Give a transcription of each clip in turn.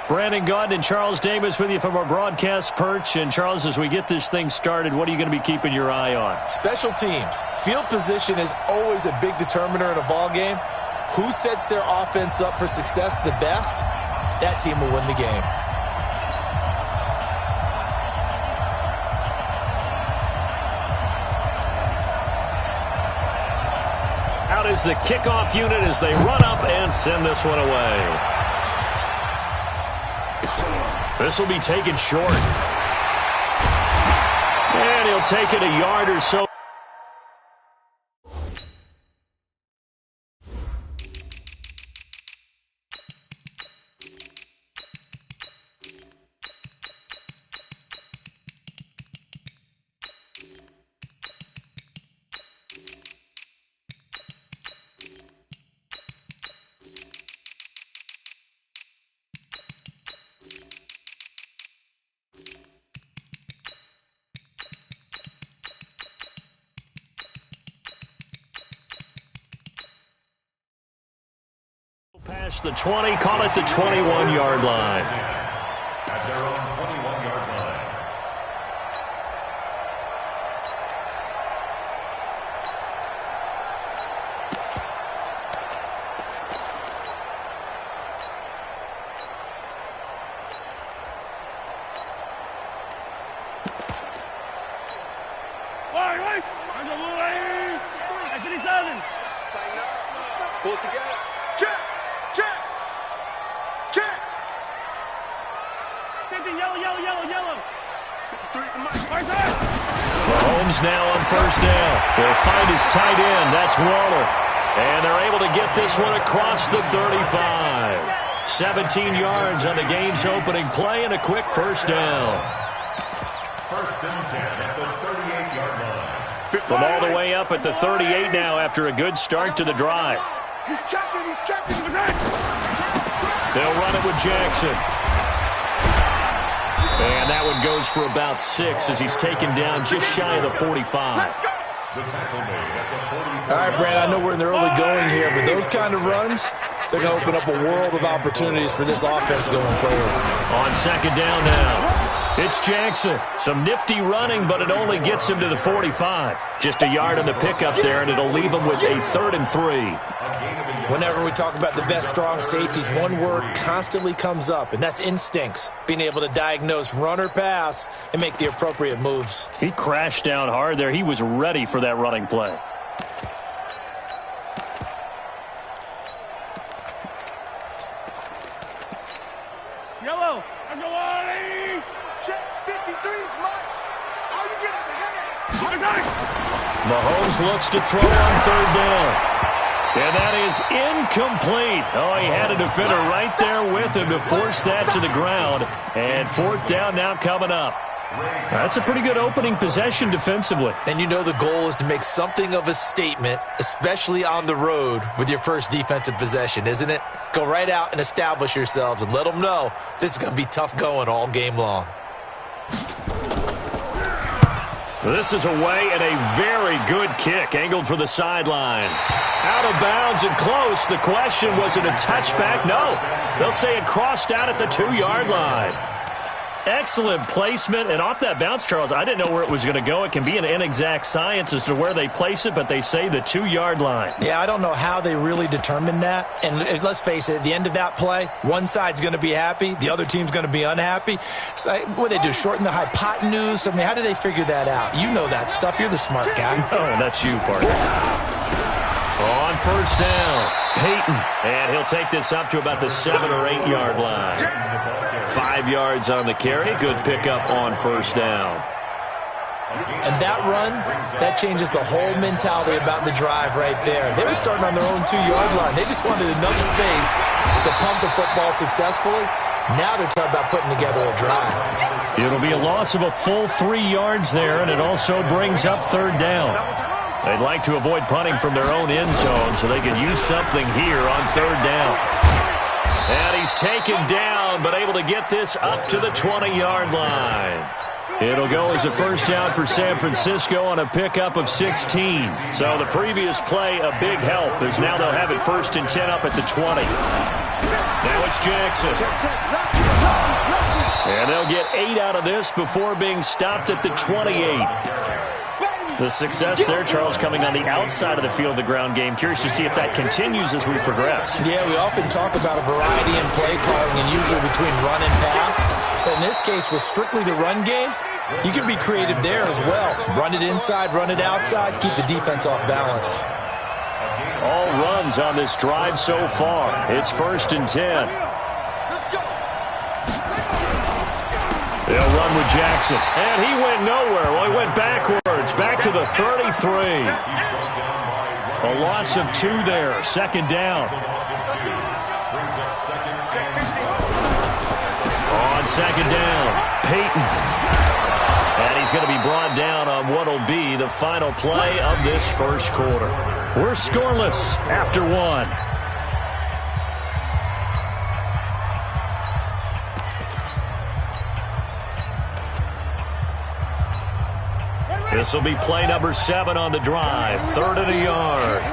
Brandon Gaudin and Charles Davis with you from our broadcast perch. And, Charles, as we get this thing started, what are you going to be keeping your eye on? Special teams. Field position is always a big determiner in a ball game. Who sets their offense up for success the best, that team will win the game. Out is the kickoff unit as they run up and send this one away. This will be taken short. And he'll take it a yard or so. Past the 20, call it the 21-yard line. At their own 21-yard line. Pull it together. Yellow. Mahomes now on first down. He'll find his tight end. That's Waller. And they're able to get this one across the 35. 17 yards on the game's opening play and a quick first down. First down 10 at the 38-yard line. From all the way up at the 38 now after a good start to the drive. He's checking. They'll run it with Jackson. And that one goes for about 6 as he's taken down just shy of the 45. All right, Brad, I know we're in the early going here, but those kind of runs, they're going to open up a world of opportunities for this offense going forward. On second down now, it's Jackson. Some nifty running, but it only gets him to the 45. Just a yard on the pickup there, and it'll leave him with a 3rd and 3. Whenever we talk about the best strong safeties, one word constantly comes up, and that's instincts. Being able to diagnose run or pass and make the appropriate moves. He crashed down hard there. He was ready for that running play. Yellow. Check 53's Mike. All you get is a headache. Mahomes looks to throw on third down. And that is incomplete. Oh, he had a defender right there with him to force that to the ground. And 4th down now coming up. That's a pretty good opening possession defensively. And you know the goal is to make something of a statement, especially on the road with your first defensive possession, isn't it? Go right out and establish yourselves and let them know this is going to be tough going all game long. This is away and a very good kick, angled for the sidelines. Out of bounds and close. The question, was it a touchback? No. They'll say it crossed out at the 2-yard line. Excellent placement, and off that bounce, Charles, I didn't know where it was going to go. It can be an inexact science as to where they place it, but they say the 2-yard line. Yeah, I don't know how they really determined that. And let's face it, at the end of that play, one side's going to be happy, the other team's going to be unhappy. So, what do they do, shorten the hypotenuse? I mean, how do they figure that out? You know that stuff. You're the smart guy. Oh, that's you, partner. On first down, Peyton. And he'll take this up to about the 7- or 8-yard line. 5 yards on the carry. Good pickup on first down. And that run, that changes the whole mentality about the drive right there. They were starting on their own 2-yard line. They just wanted enough space to pump the football successfully. Now they're talking about putting together a drive. It'll be a loss of a full 3 yards there, and it also brings up 3rd down. They'd like to avoid punting from their own end zone so they can use something here on 3rd down. And he's taken down, but able to get this up to the 20-yard line. It'll go as a first down for San Francisco on a pickup of 16. So the previous play, a big help, as now they'll have it 1st and 10 up at the 20. Now it's Jackson. And they'll get 8 out of this before being stopped at the 28. The success there, Charles, coming on the outside of the field, the ground game. Curious to see if that continues as we progress. Yeah, we often talk about a variety in play calling and usually between run and pass. But in this case, with strictly the run game, you can be creative there as well. Run it inside, run it outside, keep the defense off balance. All runs on this drive so far. It's 1st and 10. They'll run with Jackson. And he went nowhere. Well, he went backwards. Back to the 33. A loss of 2 there. 2nd down. On 2nd down, Peyton. And he's going to be brought down on what will be the final play of this first quarter. We're scoreless after 1. This will be play number 7 on the drive. 3rd and a yard.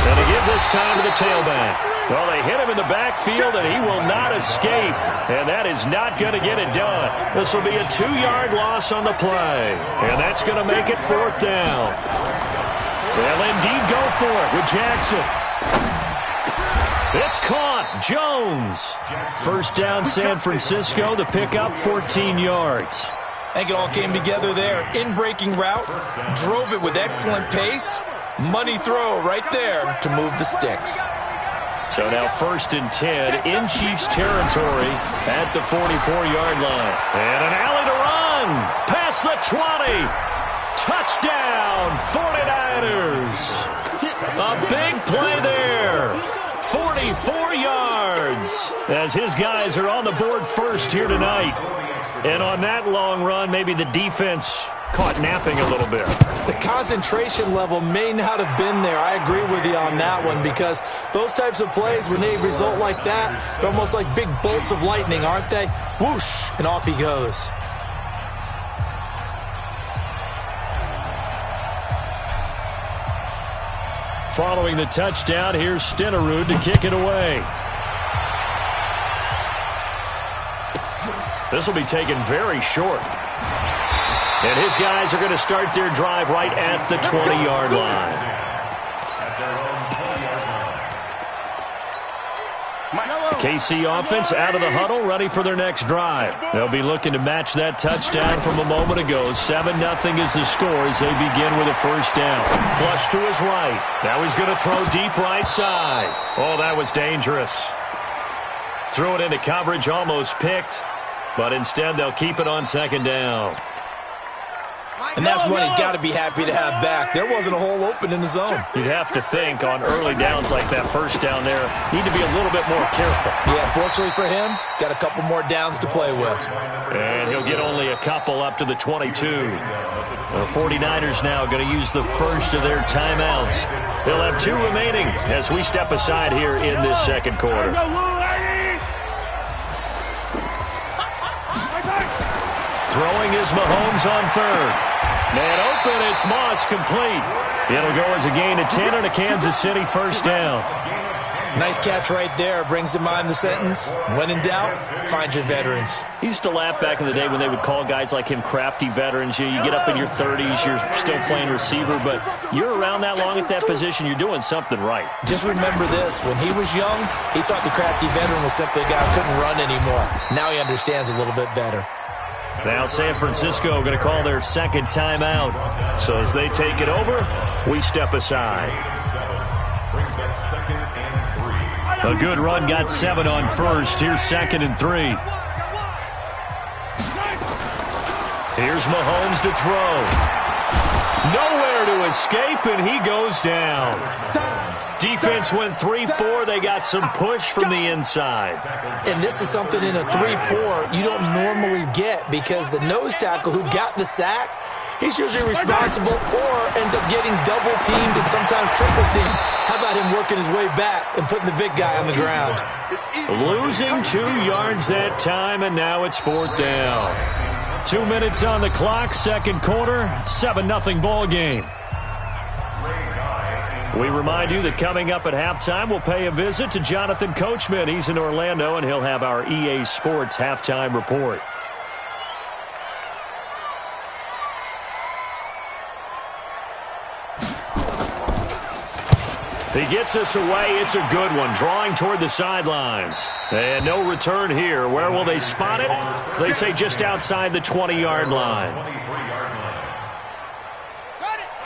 And to give this time to the tailback. Well, they hit him in the backfield, and he will not escape. And that is not going to get it done. This will be a 2-yard loss on the play. And that's going to make it 4th down. They'll indeed go for it with Jackson. It's caught. Jones. 1st down, San Francisco. The pickup, 14 yards. I think it all came together there. In-breaking route, drove it with excellent pace. Money throw right there to move the sticks. So now 1st and 10 in Chiefs territory at the 44-yard line. And an alley to run. Past the 20. Touchdown, 49ers. A big play there. 44 yards. As his guys are on the board first here tonight. And on that long run, maybe the defense caught napping a little bit. The concentration level may not have been there. I agree with you on that one because those types of plays, when they result like that, they're almost like big bolts of lightning, aren't they? Whoosh, and off he goes. Following the touchdown, here's Stenerud to kick it away. This will be taken very short. And his guys are going to start their drive right at the 20-yard line. The KC offense out of the huddle, ready for their next drive. They'll be looking to match that touchdown from a moment ago. 7-0 is the score as they begin with a 1st down. Flush to his right. Now he's going to throw deep right side. Oh, that was dangerous. Threw it into coverage, almost picked. But instead, they'll keep it on 2nd down. And that's one he's got to be happy to have back. There wasn't a hole open in the zone. You'd have to think on early downs like that 1st down there, need to be a little bit more careful. Yeah, fortunately for him, got a couple more downs to play with. And he'll get only a couple up to the 22. The 49ers now going to use the first of their timeouts. They'll have 2 remaining as we step aside here in this 2nd quarter. Throwing is Mahomes on 3rd. Man open, it's Moss complete. It'll go as a gain of 10 and a Kansas City 1st down. Nice catch right there. Brings to mind the sentence, when in doubt, find your veterans. He used to laugh back in the day when they would call guys like him crafty veterans. You get up in your 30s, you're still playing receiver, but you're around that long at that position, you're doing something right. Just remember this. When he was young, he thought the crafty veteran was simply a guy who couldn't run anymore. Now he understands a little bit better. Now San Francisco going to call their 2nd timeout. So as they take it over, we step aside. A good run, got 7 on 1st. Here's 2nd and 3. Here's Mahomes to throw. Nowhere to escape, and he goes down. Defense went 3-4. They got some push from the inside. And this is something in a 3-4 you don't normally get because the nose tackle who got the sack, he's usually responsible or ends up getting double-teamed and sometimes triple-teamed. How about him working his way back and putting the big guy on the ground? Losing 2 yards that time, and now it's 4th down. 2 minutes on the clock, 2nd quarter, 7-0 ball game. We remind you that coming up at halftime, we'll pay a visit to Jonathan Coachman. He's in Orlando, and he'll have our EA Sports halftime report. He gets us away. It's a good one. Drawing toward the sidelines. And no return here. Where will they spot it? They say just outside the 20-yard line.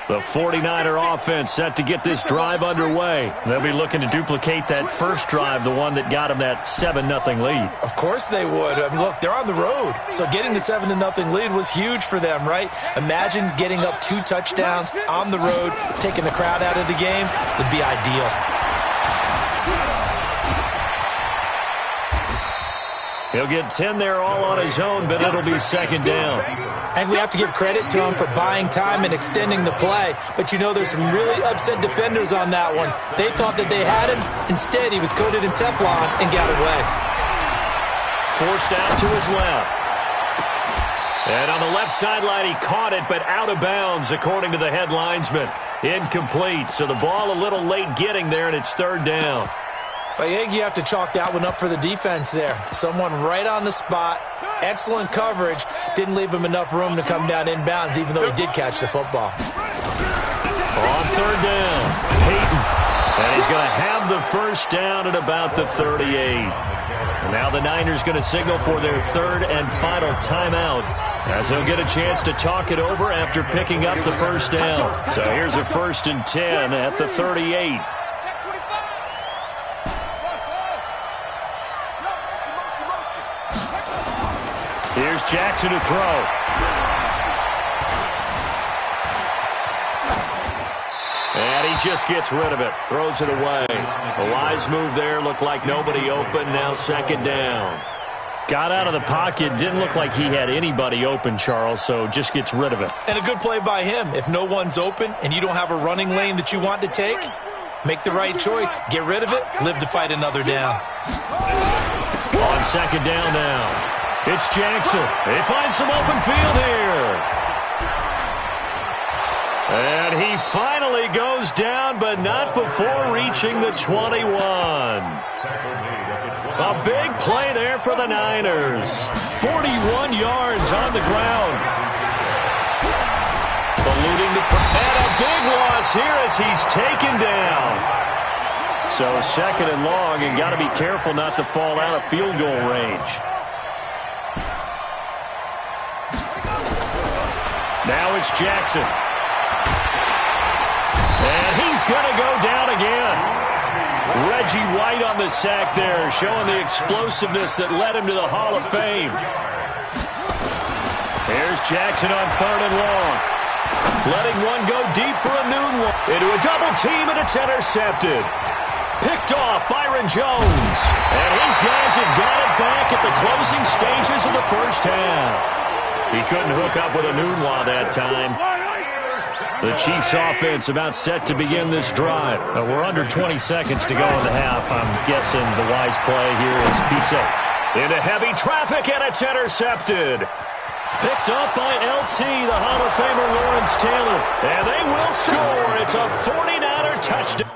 The 49er offense set to get this drive underway. They'll be looking to duplicate that first drive, the one that got them that 7-0 lead. Of course they would. I mean, look, they're on the road. So getting the 7-0 lead was huge for them, right? Imagine getting up 2 touchdowns on the road, taking the crowd out of the game. Would be ideal. He'll get 10 there all on his own, but it'll be second down. And we have to give credit to him for buying time and extending the play. But, you know, there's some really upset defenders on that one. They thought that they had him. Instead, he was coated in Teflon and got away. Forced out to his left. And on the left sideline, he caught it, but out of bounds, according to the head linesman. Incomplete. So the ball a little late getting there, and it's third down. I think you have to chalk that one up for the defense there. Someone right on the spot. Excellent coverage. Didn't leave him enough room to come down inbounds, even though he did catch the football. On third down, Peyton. And he's going to have the first down at about the 38. And now the Niners going to signal for their third and final timeout, as he'll get a chance to talk it over after picking up the first down. So here's a 1st and 10 at the 38. Here's Jackson to throw. And he just gets rid of it. Throws it away. A wise move there. Looked like nobody open. Now second down. Got out of the pocket. Didn't look like he had anybody open, Charles, so just gets rid of it. And a good play by him. If no one's open and you don't have a running lane that you want to take, make the right choice. Get rid of it. Live to fight another down. On second down now. It's Jackson. They find some open field here. And he finally goes down, but not before reaching the 21. A big play there for the Niners. 41 yards on the ground. Eluding the and a big loss here as he's taken down. So second and long, and got to be careful not to fall out of field goal range. Now it's Jackson. And he's going to go down again. Reggie White on the sack there, showing the explosiveness that led him to the Hall of Fame. Here's Jackson on third and long. Letting one go deep for a noon one. Into a double team, and it's intercepted. Picked off Byron Jones. And his guys have got it back at the closing stages of the first half. He couldn't hook up with a Nunwa that time. The Chiefs offense about set to begin this drive. We're under 20 seconds to go in the half. I'm guessing the wise play here is be safe. Into heavy traffic, and it's intercepted. Picked up by LT, the Hall of Famer Lawrence Taylor. And they will score. It's a 49er touchdown.